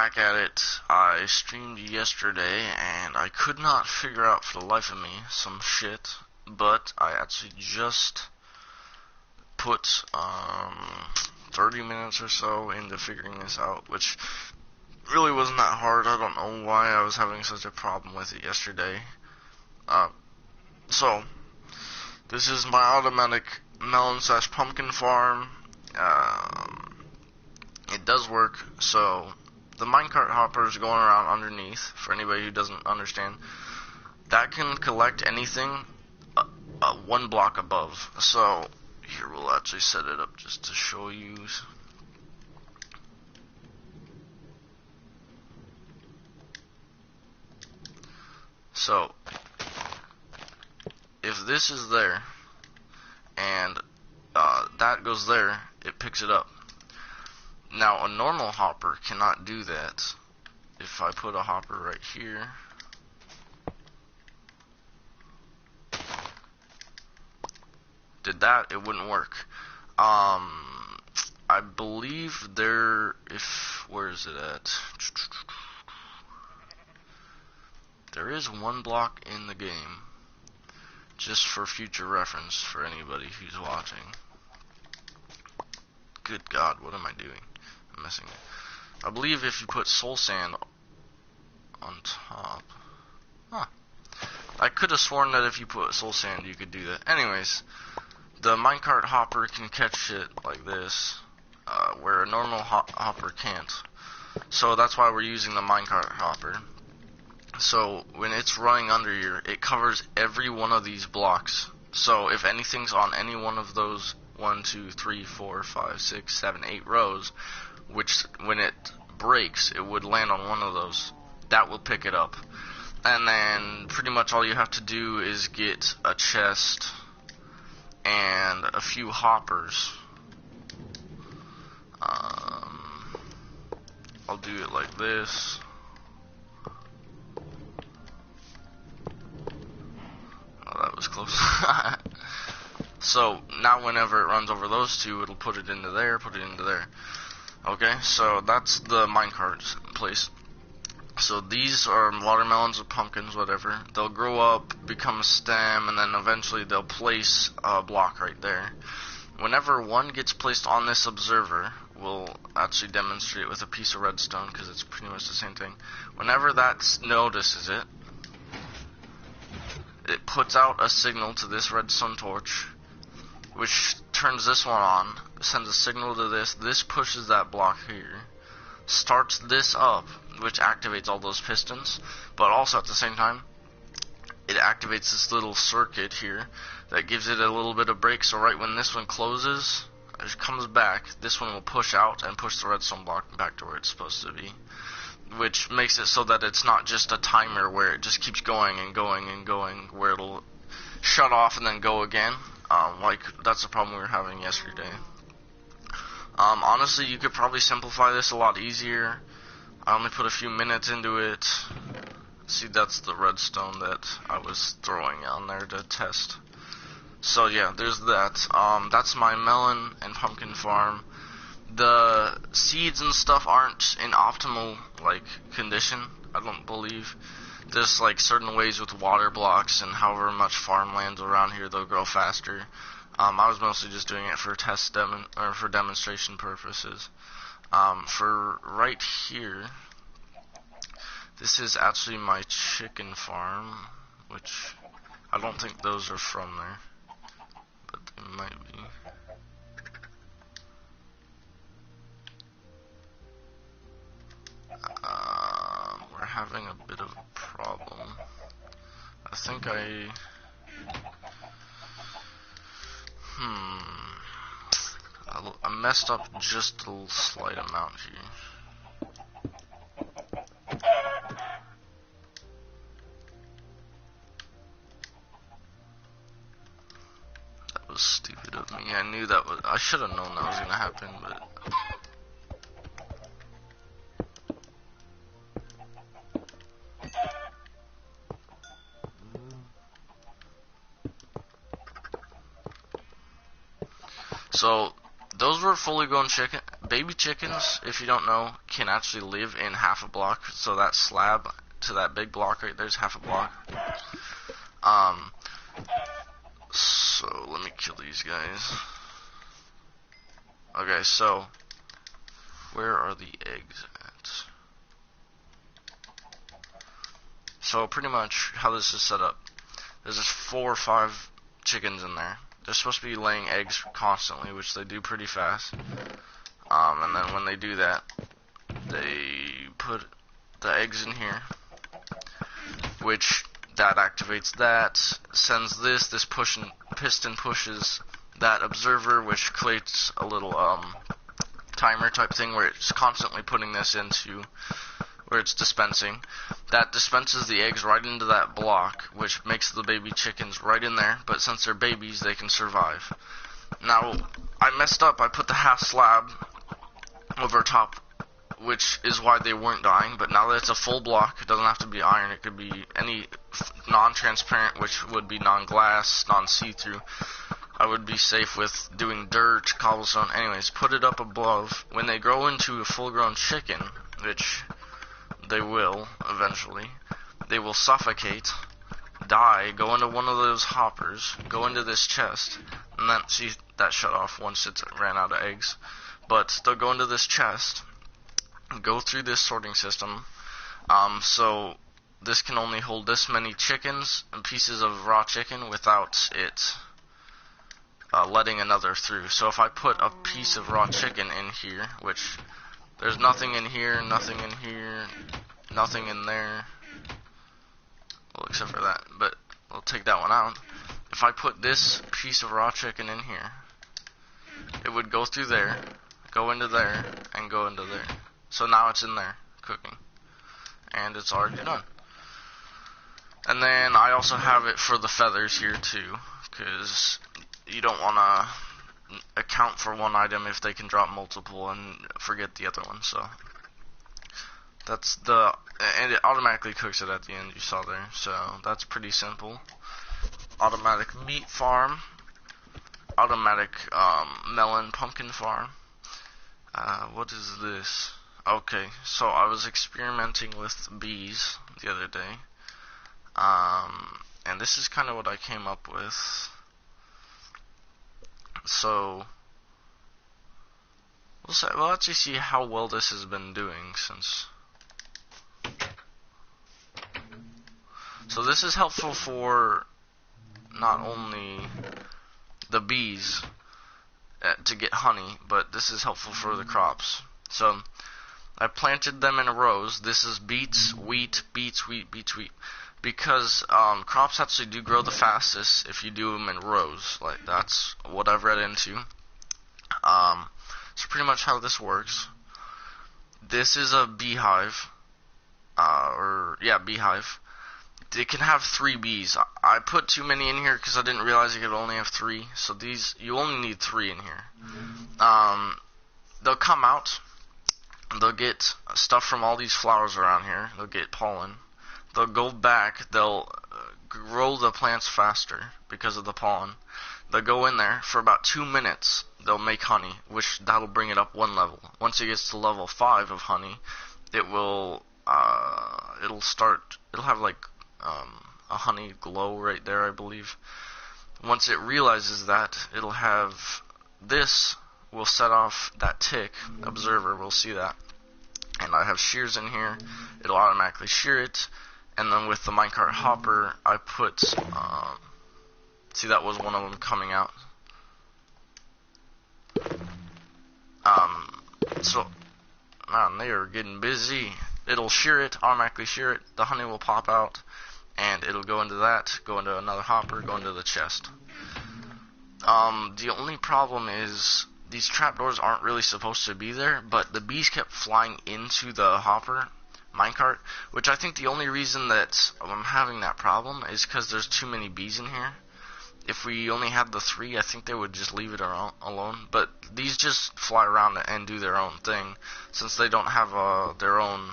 back at it. I streamed yesterday, and I could not figure out for the life of me some shit, but I actually just put 30 minutes or so into figuring this out, which really wasn't that hard. I don't know why I was having such a problem with it yesterday. So, this is my automatic melon/pumpkin farm. It does work. So the minecart hopper is going around underneath. For anybody who doesn't understand, that can collect anything one block above. So here, we'll actually set it up just to show you. So if this is there and that goes there, it picks it up. Now, a normal hopper cannot do that. If I put a hopper right here, did that, it wouldn't work. I believe where is it at? There is one block in the game, just for future reference for anybody who's watching. Good God, what am I doing? I'm missing it. I believe if you put soul sand on top. Huh. I could have sworn that if you put soul sand you could do that. Anyways, the minecart hopper can catch it like this, where a normal hopper can't. So that's why we're using the minecart hopper. So when it's running under here, it covers every one of these blocks. So if anything's on any one of those 1, 2, 3, 4, 5, 6, 7, 8 rows, which when it breaks, it would land on one of those. That will pick it up. And then pretty much all you have to do is get a chest and a few hoppers. I'll do it like this. Oh, that was close. So now whenever it runs over those two, it'll put it into there, put it into there. Okay, so that's the minecart place. So these are watermelons or pumpkins, whatever. They'll grow up, become a stem, and then eventually they'll place a block right there. Whenever one gets placed on this observer, we'll actually demonstrate with a piece of redstone because it's pretty much the same thing. Whenever that notices it, it puts out a signal to this redstone torch, which turns this one on, sends a signal to this. This pushes that block here, starts this up, which activates all those pistons, but also at the same time, it activates this little circuit here that gives it a little bit of break. So right when this one closes, it comes back, this one will push out and push the redstone block back to where it's supposed to be, which makes it so that it's not just a timer where it just keeps going and going and going, where it'll shut off and then go again. Like that's the problem we were having yesterday. Honestly, you could probably simplify this a lot easier. I only put a few minutes into it. See, that's the redstone that I was throwing on there to test. So yeah, there's that. That's my melon and pumpkin farm. The seeds and stuff aren't in optimal condition, I don't believe. There's certain ways with water blocks and however much farmland around here they'll grow faster. I was mostly just doing it for for demonstration purposes. For right here, this is actually my chicken farm, which I don't think those are from there, but they might be. We're having a bit of a problem. I think I messed up just a slight amount here. That was stupid of me. I knew that I should have known that was gonna happen, but so those were fully grown baby chickens, if you don't know, can actually live in half a block. So that slab to that big block right there's half a block. So let me kill these guys. Okay, so where are the eggs at? So pretty much how this is set up, there's just 4 or 5 chickens in there. They're supposed to be laying eggs constantly, which they do pretty fast. And then when they do that, they put the eggs in here, which that activates that, sends this piston pushes that observer, which creates a little timer type thing where it's constantly putting this into where it's dispensing. That dispenses the eggs right into that block, which makes the baby chickens right in there, but since they're babies, they can survive. Now, I messed up. I put the half slab over top, which is why they weren't dying, but now that it's a full block, it doesn't have to be iron, it could be any non-transparent, which would be non-glass, non-see-through. I would be safe with doing dirt, cobblestone. Anyways, put it up above. When they grow into a full-grown chicken, which they will eventually, they will suffocate, die, go into one of those hoppers, go into this chest, and then, see, that shut off once it ran out of eggs. But they'll go into this chest, go through this sorting system, so this can only hold this many chickens and pieces of raw chicken without it letting another through. So if I put a piece of raw chicken in here, which there's nothing in here, nothing in here, nothing in there, well, except for that, but we'll take that one out. If I put this piece of raw chicken in here, it would go through there, go into there, and go into there. So now it's in there, cooking. And it's already done. And then I also have it for the feathers here too, because you don't want to account for one item if they can drop multiple and forget the other one. So that's and it automatically cooks it at the end, you saw there. So that's pretty simple. Automatic meat farm, automatic melon pumpkin farm. What is this? Okay, so I was experimenting with bees the other day, and this is kind of what I came up with. So we'll actually see how well this has been doing since. So this is helpful for not only the bees to get honey, but this is helpful for the crops. So I planted them in rows. This is beets, wheat, beets, wheat, beets, wheat. Because crops actually do grow the fastest if you do them in rows. Like, that's what I've read into. So pretty much how this works. This is a beehive. Beehive. They can have 3 bees. I put too many in here because I didn't realize you could only have 3. So these, you only need 3 in here. They'll come out. They'll get stuff from all these flowers around here. They'll get pollen. They'll go back. They'll grow the plants faster because of the pollen. They'll go in there for about 2 minutes. They'll make honey, which that'll bring it up 1 level. Once it gets to level 5 of honey, it will it'll have like a honey glow right there, I believe. Once it realizes that, it'll have this will set off that tick. Observer will see that. And I have shears in here. It'll automatically shear it. And then with the minecart hopper, I put, see, that was one of them coming out. So, man, they are getting busy. It'll shear it, automatically shear it. The honey will pop out, and it'll go into that, go into another hopper, go into the chest. The only problem is these trapdoors aren't really supposed to be there, but the bees kept flying into the hopper minecart, which I think the only reason that I'm having that problem is because there's too many bees in here. If we only had the 3, I think they would just leave it alone, but these just fly around and do their own thing, since they don't have their own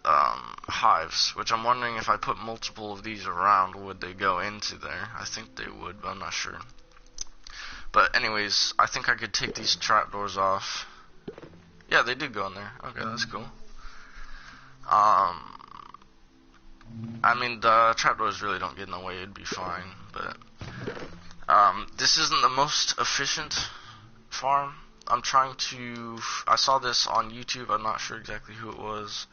hives, which I'm wondering if I put multiple of these around, would they go into there? I think they would, but I'm not sure. But anyways, I think I could take these trapdoors off. Yeah, they did go in there. Okay, that's cool. I mean, the trapdoors really don't get in the way. It'd be fine. But this isn't the most efficient farm. I'm trying to... I saw this on YouTube. I'm not sure exactly who it was.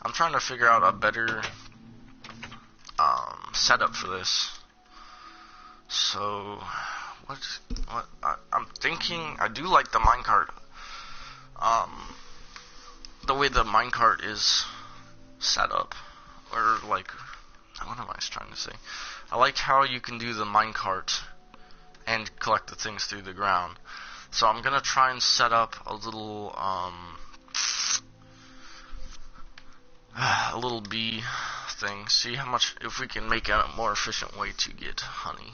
I'm trying to figure out a better setup for this. So, I'm thinking, I do like the minecart. The way the minecart is set up, or like, what am I trying to say? I like how you can do the minecart and collect the things through the ground. So I'm gonna try and set up a little bee thing. See how much, if we can make a more efficient way to get honey.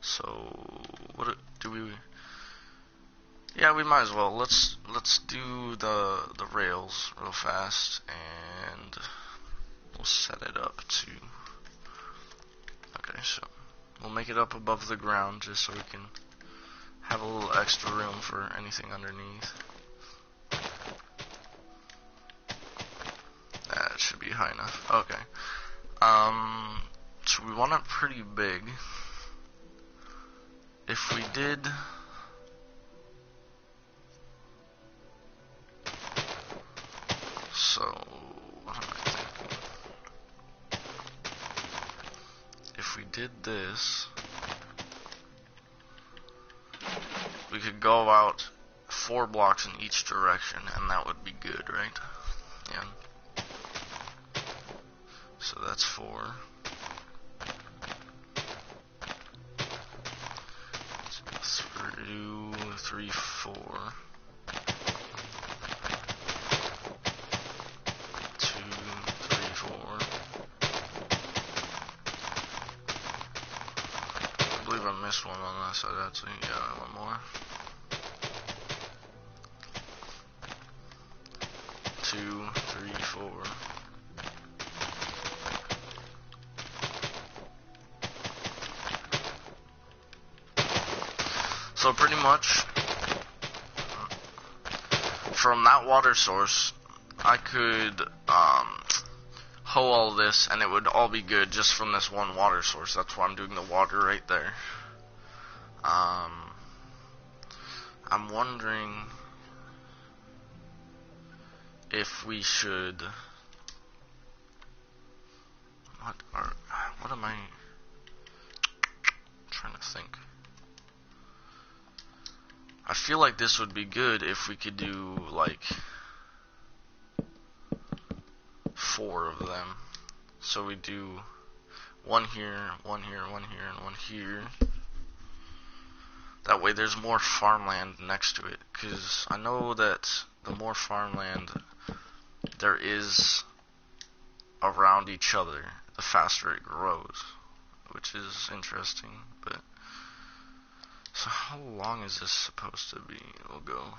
So what do we? Yeah, we might as well. Let's do the rails real fast, and we'll set it up to. Okay, so we'll make it up above the ground just so we can have a little extra room for anything underneath. That should be high enough. Okay. So we want it pretty big. If we did... So, what am I thinking? If we did this, we could go out 4 blocks in each direction, and that would be good, right? Yeah. So that's 4. 2, 3, 4. 2, 3, 4. I believe I missed one on that side, actually. Yeah, one more. 2, 3, 4. So pretty much, from that water source, I could hoe all this, and it would all be good just from this one water source. That's why I'm doing the water right there. I'm wondering if we should... What am I trying to think? I feel like this would be good if we could do like 4 of them. So we do one here, one here, one here, and one here. That way there's more farmland next to it. Because I know that the more farmland there is around each other, the faster it grows. Which is interesting, but... So how long is this supposed to be? We'll go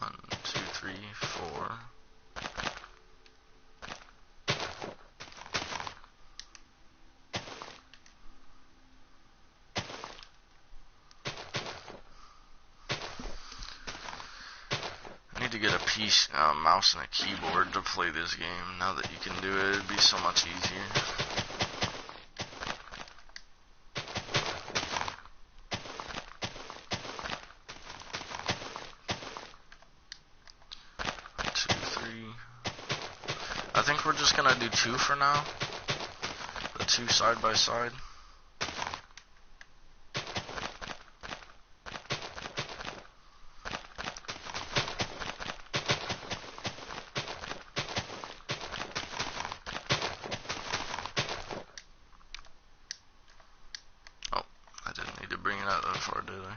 1, 2, 3, 4. I need to get a mouse and a keyboard to play this game. Now that you can do it, it'd be so much easier. I think we're just gonna do 2 for now. The 2 side by side. Oh, I didn't need to bring it out that far, did I?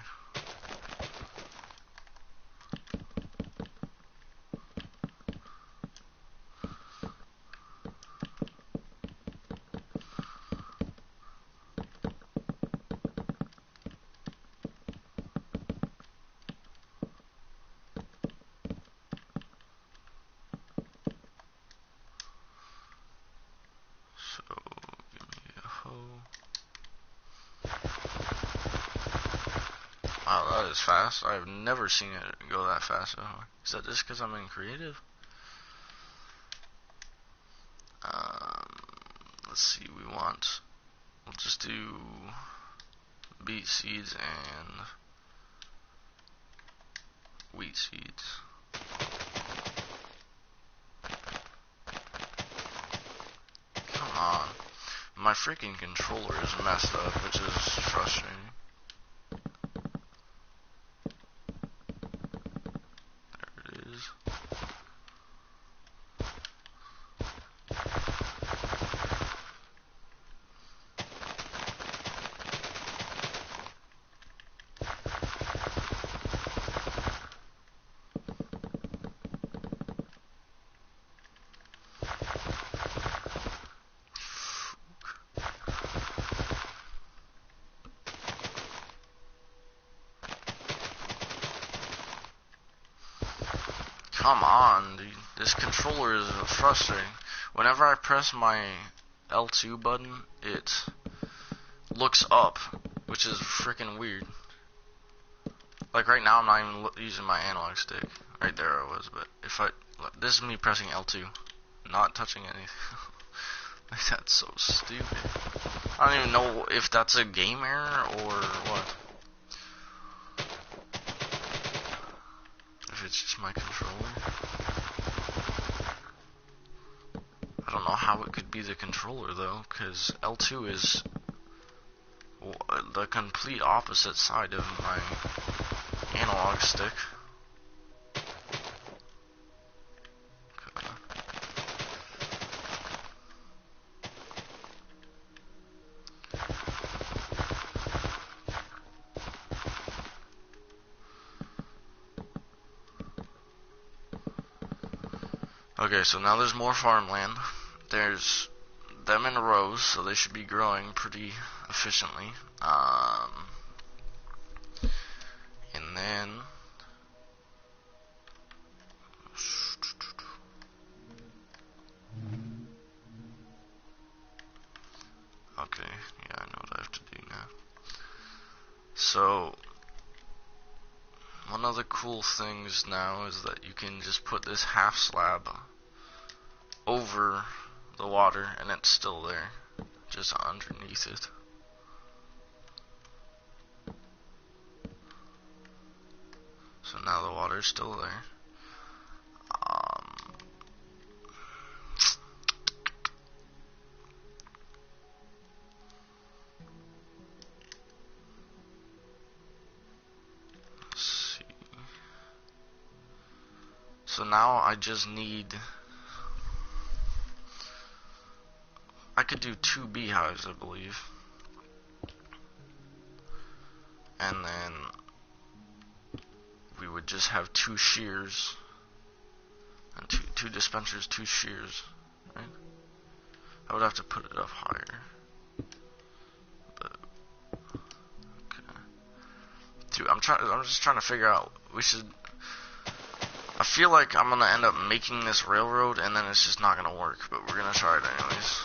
that is fast. I've never seen it go that fast. Is that just because I'm in creative? Let's see, we'll just do beet seeds and wheat seeds. Come on. My freaking controller is messed up, which is frustrating. There it is. Come on, dude. This controller is frustrating. Whenever I press my L2 button, it looks up, which is freaking weird. Like right now, I'm not even using my analog stick. Right there I was, but this is me pressing L2, not touching anything. Like, that's so stupid. I don't even know if that's a game error or what. If it's just my controller. I don't know how it could be the controller though, because L2 is the complete opposite side of my analog stick. Okay, so now there's more farmland. There's them in rows, so they should be growing pretty efficiently. And then okay, yeah, I know what I have to do now. So one of the cool things now is that you can just put this half slab over the water and it's still there, just underneath it. So now the water's still there. Let's see. So now I just need, I could do 2 beehives, I believe. And then we would just have 2 shears. And two dispensers, 2 shears. Right? I would have to put it up higher. But okay. Dude, I'm just trying to figure out, I feel like I'm gonna end up making this railroad and then it's just not gonna work, but we're gonna try it anyways.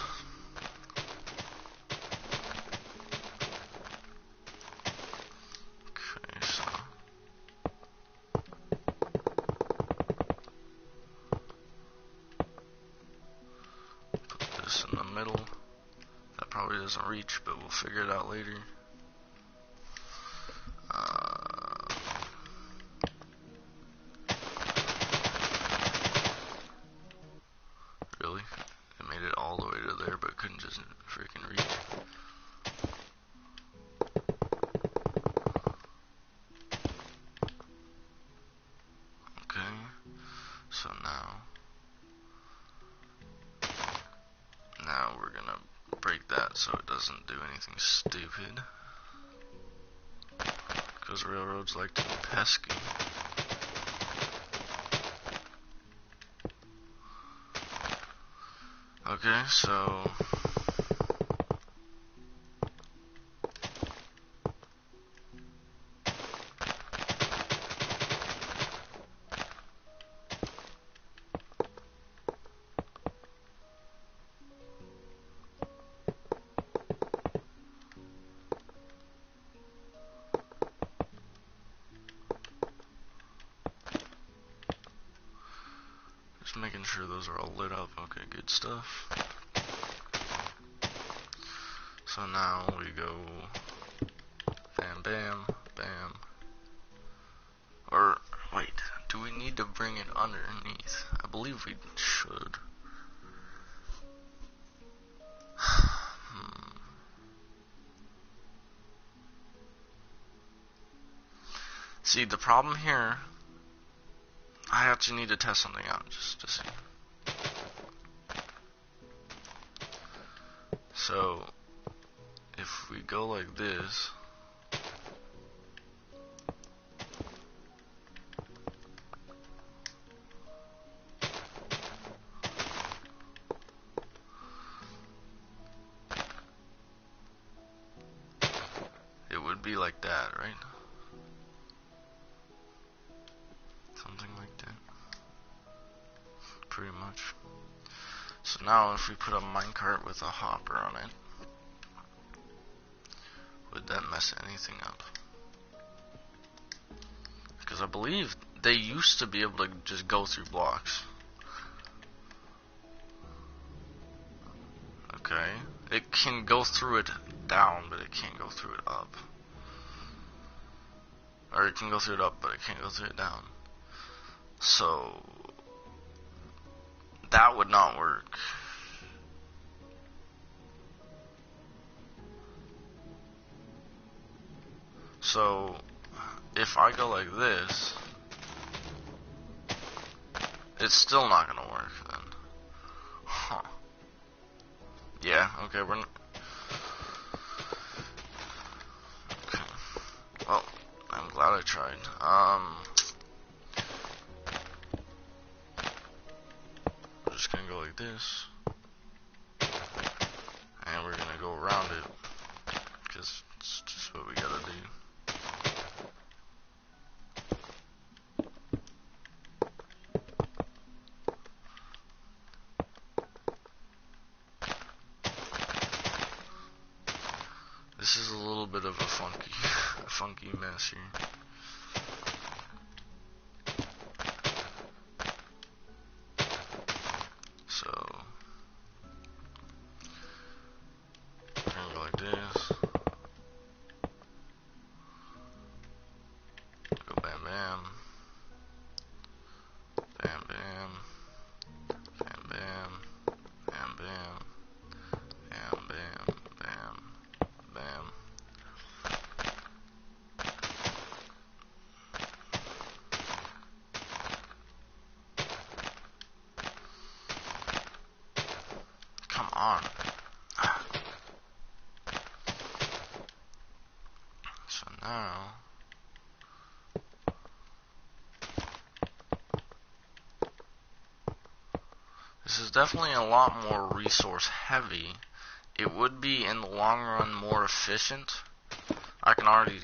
In the middle. That probably doesn't reach, but we'll figure it out later. Really? It made it all the way to there, but couldn't just freaking reach. Okay. So now we're gonna break that so it doesn't do anything stupid, because railroads like to be pesky. Okay, so making sure those are all lit up. Okay, good stuff. So now we go bam, bam, bam. Or, wait, do we need to bring it underneath? I believe we should. See, the problem here, I actually need to test something out just to see. So, if we go like this, it would be like that, right? Something like that. Pretty much. So now if we put a minecart with a hopper on it, would that mess anything up? Because I believe they used to be able to just go through blocks. Okay. It can go through it down, but it can't go through it up. Or it can go through it up, but it can't go through it down. So that would not work. So if I go like this, it's still not gonna work then. Huh. Yeah, okay, we're not. Okay. Well, I'm glad I tried. We're just gonna go like this. And we're gonna go around it. Because it's just what we gotta do. This is a little bit of a funky mess here. So we're gonna go like this. Go bam bam. Bam bam. Bam bam. Bam bam. Bam bam. Bam. Bam. Come on. So now this is definitely a lot more resource heavy. It would be in the long run more efficient. I can already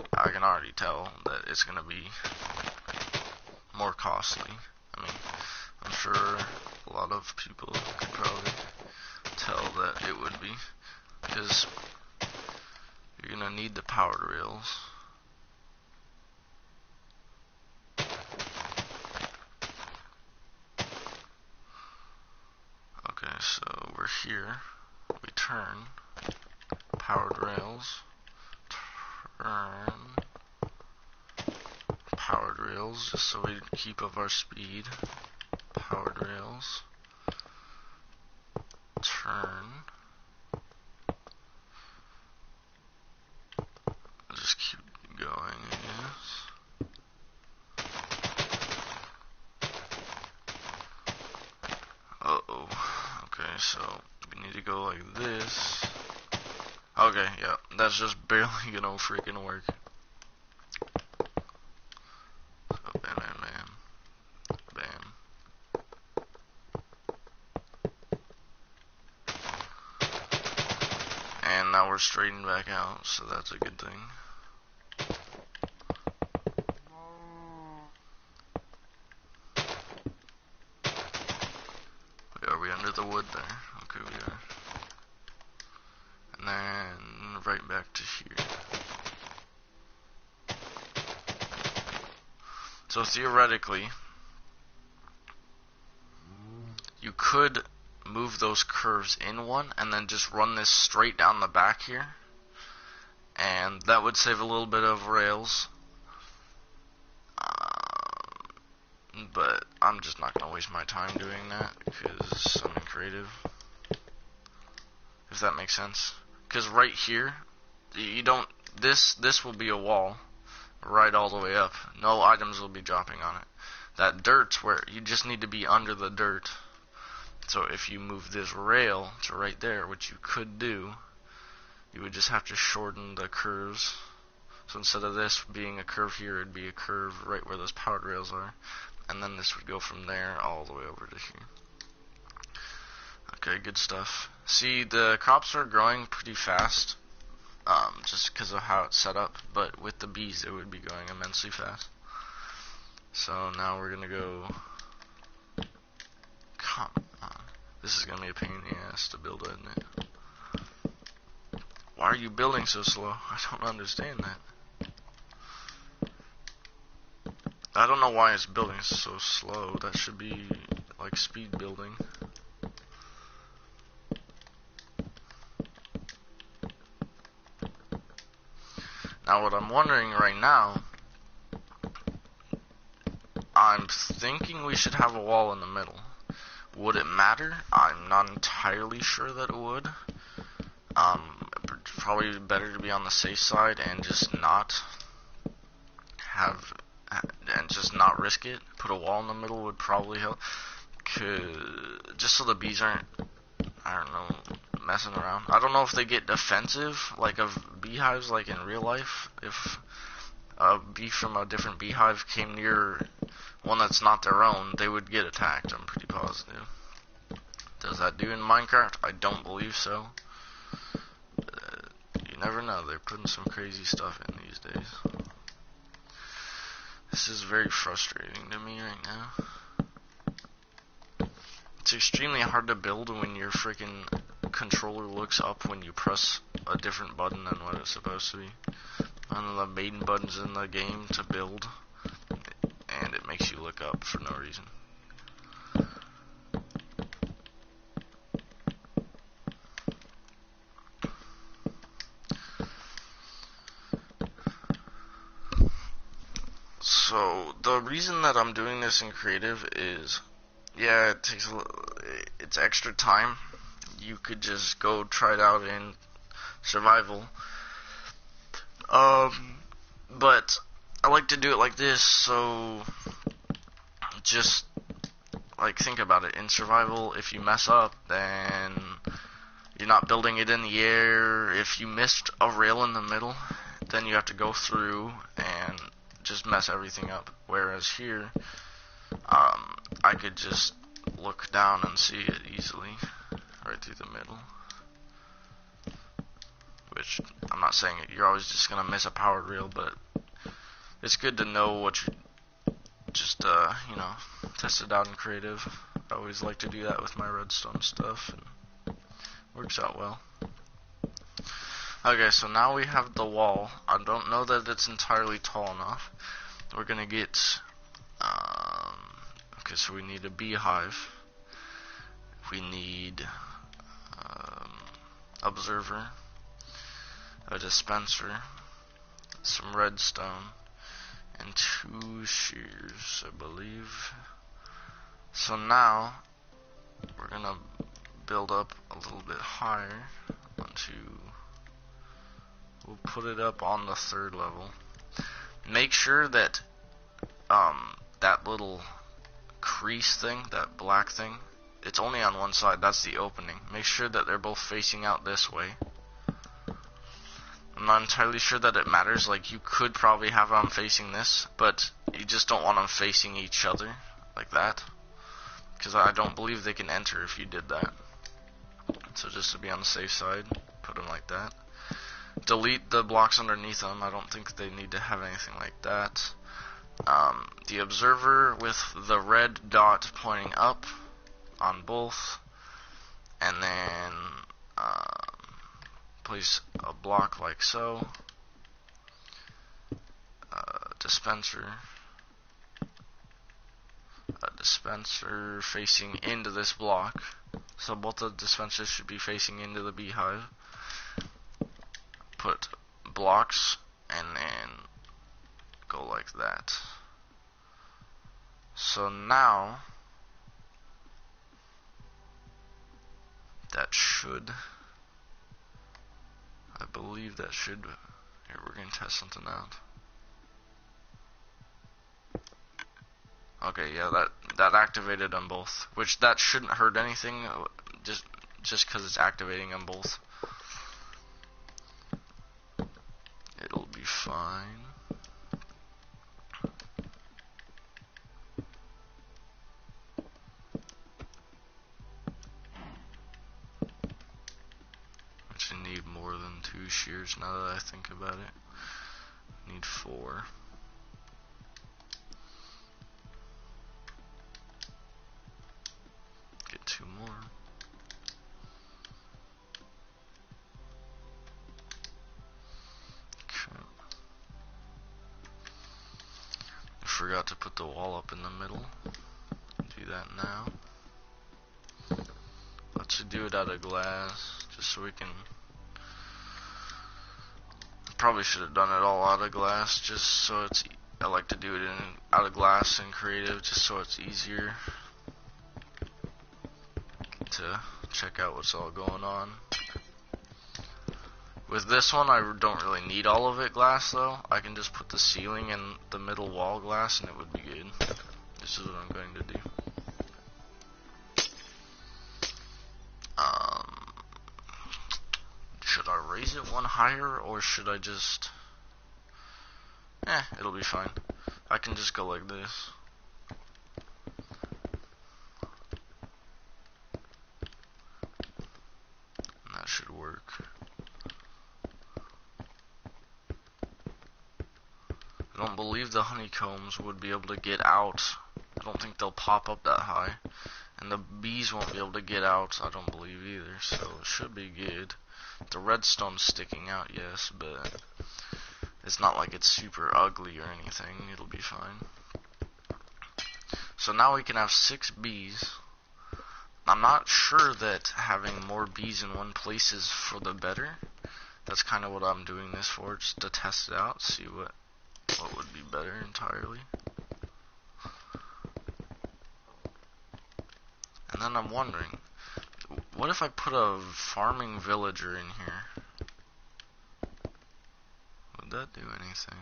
tell that it's gonna be more costly. I mean, I'm sure a lot of people could probably tell that it would be, because you're gonna need the powered rails. Okay, so we're here. We turn. Powered rails. Turn. Powered rails, just so we keep up our speed. Powered rails. Turn. Just keep going, I guess. Uh-oh. Okay, so we need to go like this. Okay, yeah, that's just barely gonna freaking work. So bam, bam, bam. Bam. And now we're straightened back out, so that's a good thing. Are we under the wood there? Okay, we are. And then right back to here. So theoretically, could move those curves in one and then just run this straight down the back here, and that would save a little bit of rails. But I'm just not gonna waste my time doing that because I'm in creative, if that makes sense. Because right here, you don't, this will be a wall right all the way up. No items will be dropping on it. That dirt's where you just need to be under the dirt. So if you move this rail to right there, which you could do, you would just have to shorten the curves. So instead of this being a curve here, it'd be a curve right where those powered rails are. And then this would go from there all the way over to here. Okay, good stuff. See, the crops are growing pretty fast, just because of how it's set up. But with the bees, it would be going immensely fast. So now we're gonna go. Come on, this is gonna be a pain in the ass to build, isn't it? Why are you building so slow? I don't understand that. I don't know why it's building so slow. That should be like speed building. Now what I'm wondering right now, I'm thinking we should have a wall in the middle. Would it matter? I'm not entirely sure that it would. Probably better to be on the safe side and just not have, and just not risk it. Put a wall in the middle would probably help, just so the bees aren't, I don't know, messing around. I don't know if they get defensive, like of beehives, like in real life. If a bee from a different beehive came near one that's not their own, they would get attacked, I'm pretty positive. Does that do in Minecraft? I don't believe so. You never know, they're putting some crazy stuff in these days. This is very frustrating to me right now. It's extremely hard to build when your freaking controller looks up when you press a different button than what it's supposed to be. One of the main buttons in the game to build, and it makes you look up for no reason. So So the reason that I'm doing this in creative is, yeah, it takes it's extra time. You could just go try it out in survival. But I like to do it like this, so just like think about it. In survival, if you mess up, then you're not building it in the air. If you missed a rail in the middle, then you have to go through and just mess everything up. Whereas here, I could just look down and see it easily right through the middle. Which, I'm not saying you're always just going to miss a powered rail, but it's good to know what you just, test it out in creative. I always like to do that with my redstone stuff, and works out well. Okay, so now we have the wall. I don't know that it's entirely tall enough. We're gonna get, okay, so we need a beehive. We need, observer, a dispenser, some redstone, and 2 shears, I believe. So now, we're gonna build up a little bit higher onto, we'll put it up on the 3rd level. Make sure that that little crease thing, that black thing, it's only on one side, that's the opening. Make sure that they're both facing out this way. I'm not entirely sure that it matters, like you could probably have them facing this, but you just don't want them facing each other, like that. Because I don't believe they can enter if you did that. So just to be on the safe side, put them like that. Delete the blocks underneath them. I don't think they need to have anything like that. The observer with the red dot pointing up on both, and then place a block like so. Dispenser, a dispenser facing into this block. So both the dispensers should be facing into the beehive. Put blocks and then go like that. So now that should, I believe that should, here we're going to test something out. Okay, yeah, that activated on both, which that shouldn't hurt anything, just because it's activating on both. It'll be fine. Actually need more than 2 shears now that I think about it. Need 4. Get 2 more. Okay. I forgot to put the wall up in the middle. Do that now. Let's do it out of glass, just so we can. Probably should have done it all out of glass, just so it's. I like to do it out of glass and creative, just so it's easier to check out what's all going on. With this one, I don't really need all of it glass though. I can just put the ceiling and the middle wall glass, and it would be good. This is what I'm going to do. Should I raise it one higher, or should I just... it'll be fine. I can just go like this. And that should work. I don't believe the honeycombs would be able to get out. I don't think they'll pop up that high. And the bees won't be able to get out, I don't believe either, so it should be good. The redstone's sticking out, yes, but it's not like it's super ugly or anything. It'll be fine. So now we can have 6 bees. I'm not sure that having more bees in one place is for the better. That's kind of what I'm doing this for, just to test it out, see what would be better entirely. And then I'm wondering, what if I put a farming villager in here? Would that do anything?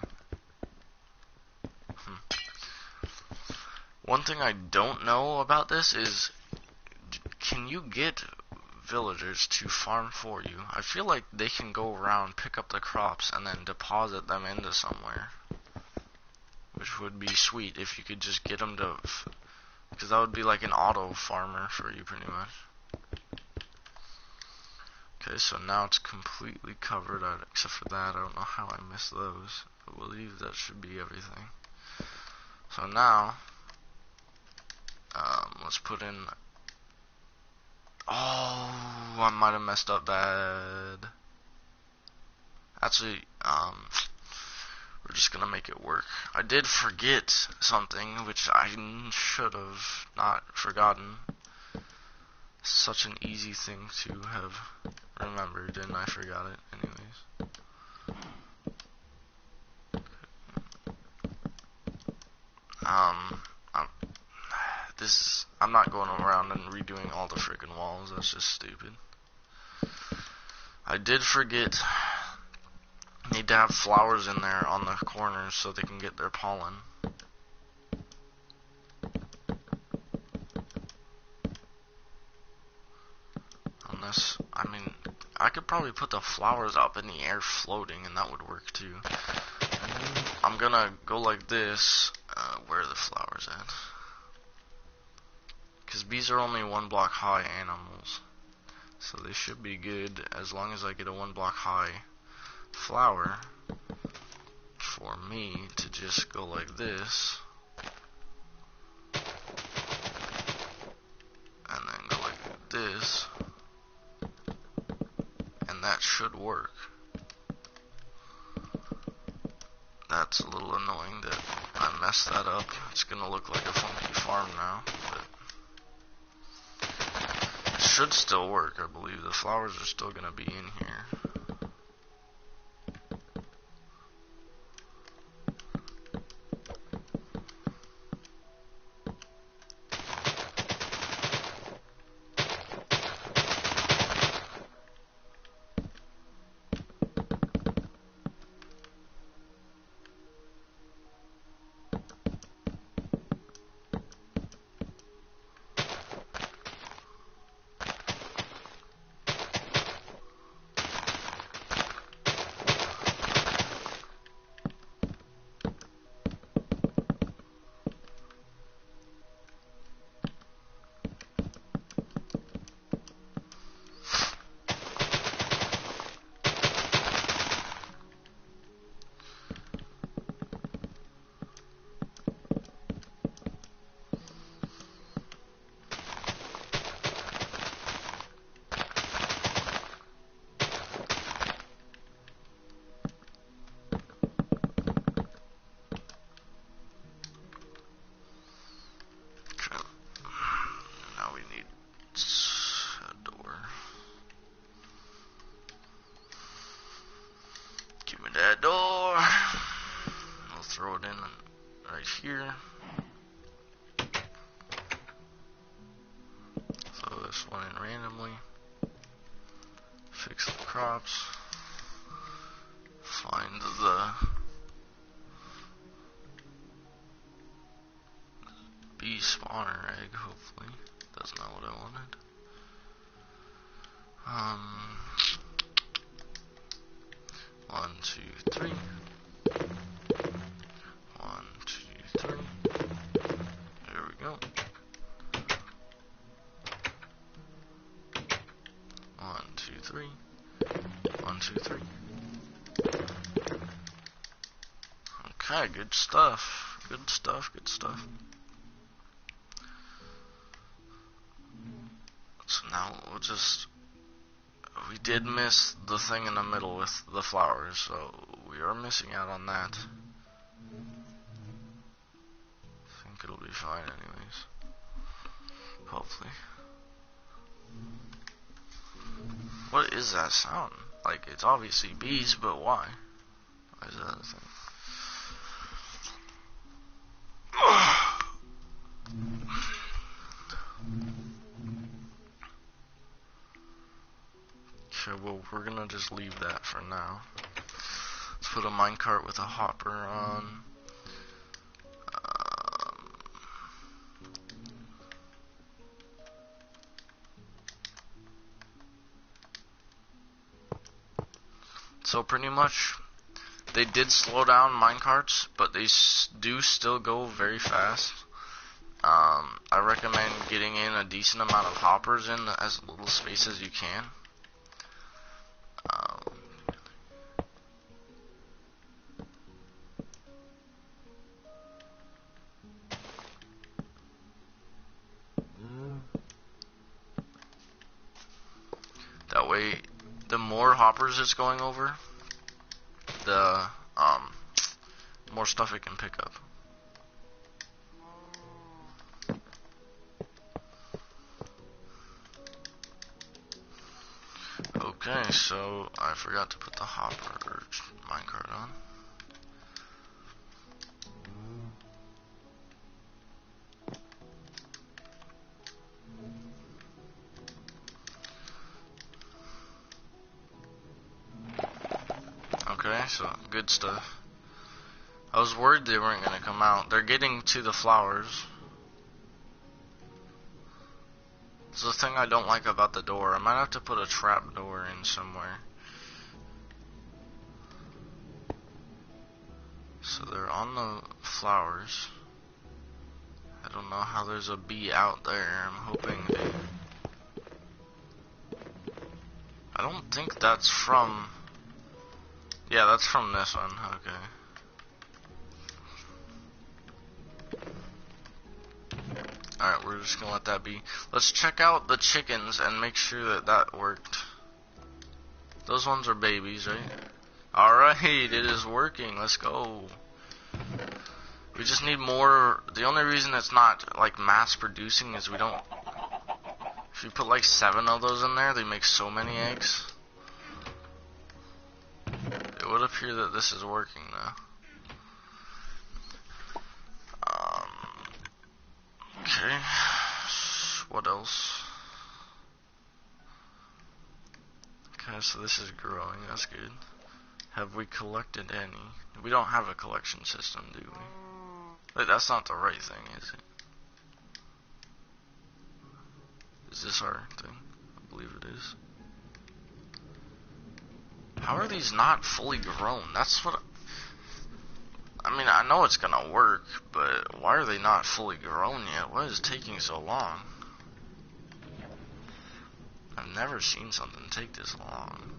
One thing I don't know about this is, can you get villagers to farm for you? I feel like they can go around, pick up the crops, and then deposit them into somewhere. Which would be sweet if you could just get them to... Because that would be like an auto farmer for you, pretty much. Okay, so now it's completely covered, except for that. I don't know how I missed those. I believe that should be everything. So now, let's put in... Oh, I might have messed up bad. Actually, we're just gonna make it work. I did forget something, which I should have not forgotten. Such an easy thing to have remembered, and I forgot it anyways. I'm not going around and redoing all the freaking walls. That's just stupid. I did forget. Need to have flowers in there on the corners so they can get their pollen. Unless, I mean, I could probably put the flowers up in the air floating, and that would work too. I'm gonna go like this. Where are the flowers at? Because bees are only 1 block high animals, so they should be good as long as I get a 1 block high flower for me to just go like this and then go like this, and that should work. That's a little annoying that I mess that up. It's gonna look like a funky farm now, but it should still work, I believe. The flowers are still gonna be in here. That door. We'll throw it in right here. Throw this one in randomly. Fix the crops. Find the bee spawner egg, hopefully. That's not what I wanted. 1, 2, 3. 1, 2, 3. There we go. 1, 2, 3. 1, 2, 3. Okay, good stuff. Good stuff, good stuff. So now we'll just... We did miss the thing in the middle with the flowers, so we are missing out on that. I think it'll be fine anyways. Hopefully. What is that sound? Like, it's obviously bees, but why? Why is that a thing? Okay, well, we're gonna just leave that for now. Let's put a minecart with a hopper on. So pretty much, they did slow down minecarts, but they do still go very fast. I recommend getting in a decent amount of hoppers in as little space as you can. That way, the more hoppers it's going over, the more stuff it can pick up. Okay, so I forgot to put the hopper minecart on. Okay, so good stuff. I was worried they weren't going to come out. They're getting to the flowers. It's the thing I don't like about the door. I might have to put a trap door in somewhere. So they're on the flowers. I don't know how there's a bee out there. I'm hoping they... I don't think that's from... Yeah, that's from this one. Okay. Alright, we're just gonna let that be. Let's check out the chickens and make sure that that worked. Those ones are babies, right? Alright, it is working. Let's go. We just need more. The only reason it's not like mass producing is we don't. If you put like 7 of those in there, they make so many eggs. It would appear that this is working now. Okay. What else? Okay, so this is growing. That's good. Have we collected any? We don't have a collection system, do we? Wait, that's not the right thing, is it? Is this our thing? I believe it is. How are these not fully grown? That's what... I mean, I know it's gonna work, but why are they not fully grown yet? Why is it taking so long? I've never seen something take this long.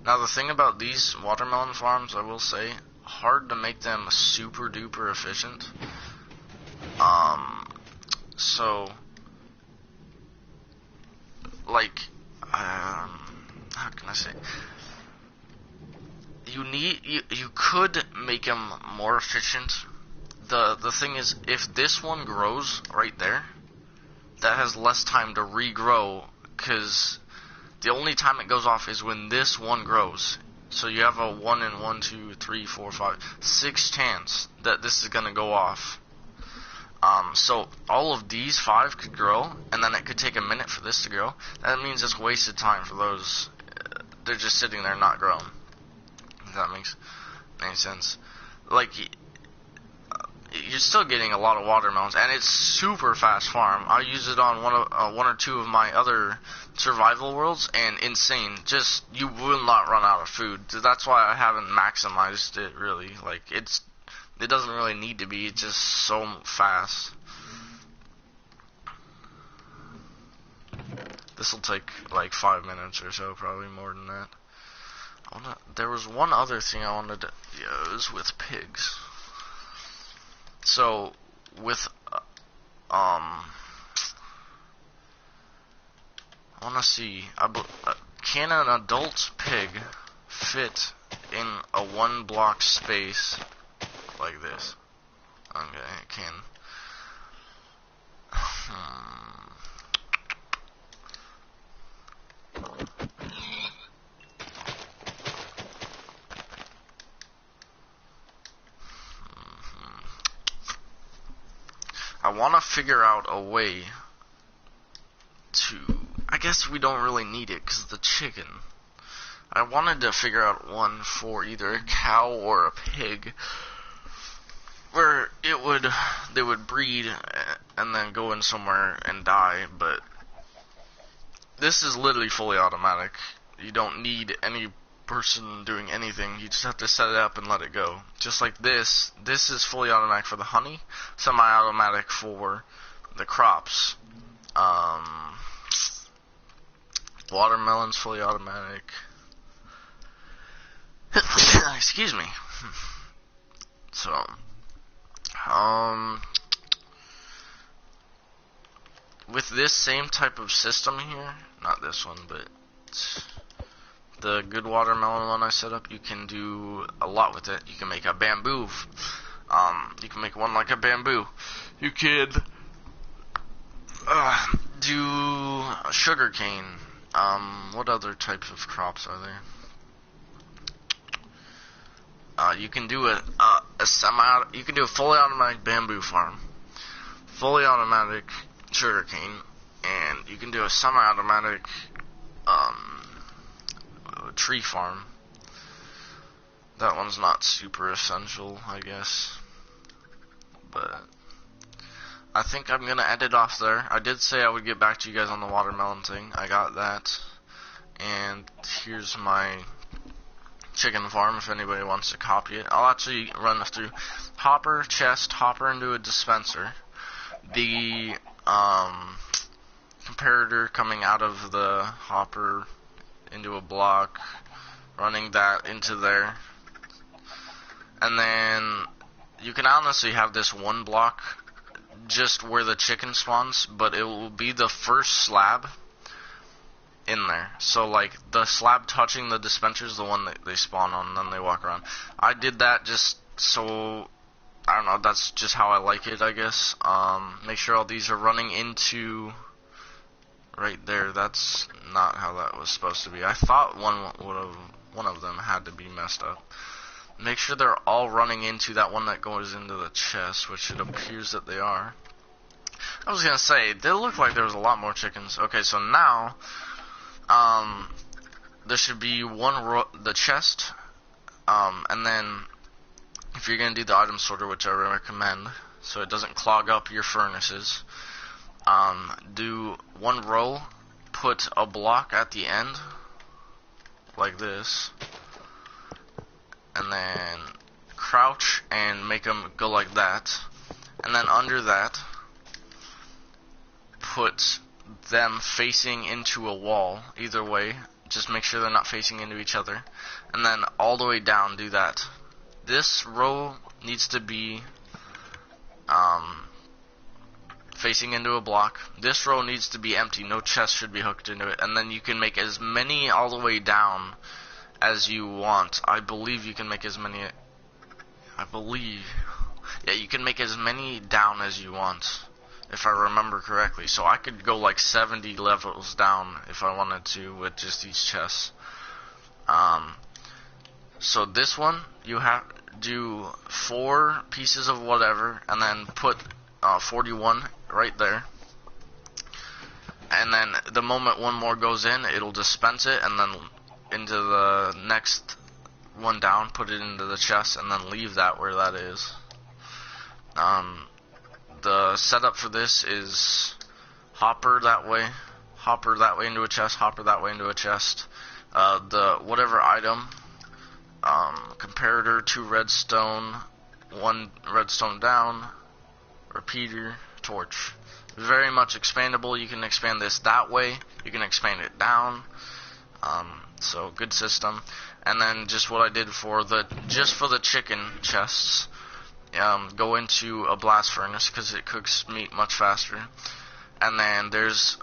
Now the thing about these watermelon farms, I will say, hard to make them super duper efficient. So, like, how can I say? You could make them more efficient. The thing is, if this one grows right there, that has less time to regrow, because the only time it goes off is when this one grows. So you have a 1 in 1, 2, 3, 4, 5, 6 chance that this is gonna go off. So all of these 5 could grow, and then it could take a minute for this to grow. That means it's wasted time for those. They're just sitting there not growing. If that makes any sense. Like, you're still getting a lot of watermelons, and it's super fast farm. I use it on one or two of my other survival worlds, and insane. Just, you will not run out of food. That's why I haven't maximized it, really. Like, it doesn't really need to be. It's just so fast. This will take like 5 minutes or so, probably more than that. There was one other thing I wanted to. Yeah, it was with pigs. So with I want to see. Can an adult pig fit in a 1 block space like this? Okay, it can. I want to figure out a way to... I guess we don't really need it because of the chicken. I wanted to figure out one for either a cow or a pig where they would breed and then go in somewhere and die, but this is literally fully automatic. You don't need any person doing anything. You just have to set it up and let it go. Just like this is fully automatic for the honey, semi-automatic for the crops. Watermelon's fully automatic. Excuse me. So, with this same type of system here, not this one, but the good watermelon one I set up, you can do a lot with it. You can make a bamboo. You can make one like a bamboo. You could do sugar cane. What other types of crops are there? You can do a fully automatic bamboo farm, fully automatic sugar cane, and you can do a semi-automatic tree farm. That one's not super essential, I guess, but I think I'm gonna end it off there. I did say I would get back to you guys on the watermelon thing. I got that, and here's my chicken farm if anybody wants to copy it. I'll actually run through hopper, chest, hopper into a dispenser, the comparator coming out of the hopper into a block, running that into there, and then you can honestly have this 1 block just where the chicken spawns, but it will be the first slab in there. So like the slab touching the dispenser is the one that they spawn on, and then they walk around. I did that just so, I don't know, that's just how I like it, I guess. Make sure all these are running into right there. That's not how that was supposed to be. I thought one of them had to be messed up. Make sure they're all running into that one that goes into the chest, which it appears that they are. I was gonna say, they looked like there was a lot more chickens. Okay, so now, there should be the chest, and then, if you're gonna do the item sorter, which I recommend, so it doesn't clog up your furnaces, do one row, put a block at the end, like this, and then crouch and make them go like that, and then under that, put them facing into a wall, either way, just make sure they're not facing into each other, and then all the way down do that. This row needs to be facing into a block. This row needs to be empty, no chest should be hooked into it, and then you can make as many all the way down as you want. I believe you can make as many, yeah, you can make as many down as you want, if I remember correctly. So I could go like 70 levels down if I wanted to with just these chests. So this one, you have do 4 pieces of whatever, and then put 41 right there. And then the moment one more goes in, it'll dispense it, and then into the next one down, put it into the chest, and then leave that where that is. The setup for this is hopper that way into a chest, hopper that way into a chest. The whatever item, comparator, 2 redstone, 1 redstone down, repeater, torch. Very much expandable. You can expand this that way, you can expand it down. So good system. And then just what I did for the chicken chests, go into a blast furnace because it cooks meat much faster. And then there's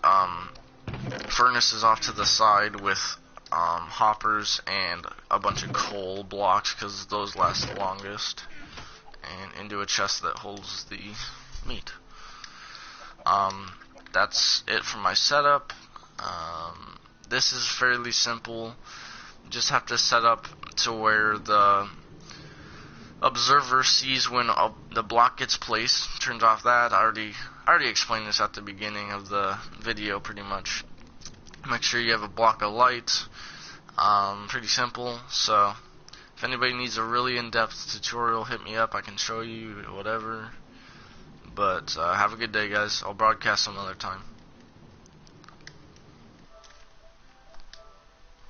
furnaces off to the side with hoppers and a bunch of coal blocks because those last the longest, and into a chest that holds the meat. That's it for my setup. This is fairly simple. Just have to set up to where the observer sees when the block gets placed. Turns off that. I already explained this at the beginning of the video pretty much. Make sure you have a block of light. Pretty simple. So if anybody needs a really in-depth tutorial, hit me up. I can show you whatever. But have a good day, guys. I'll broadcast some other time.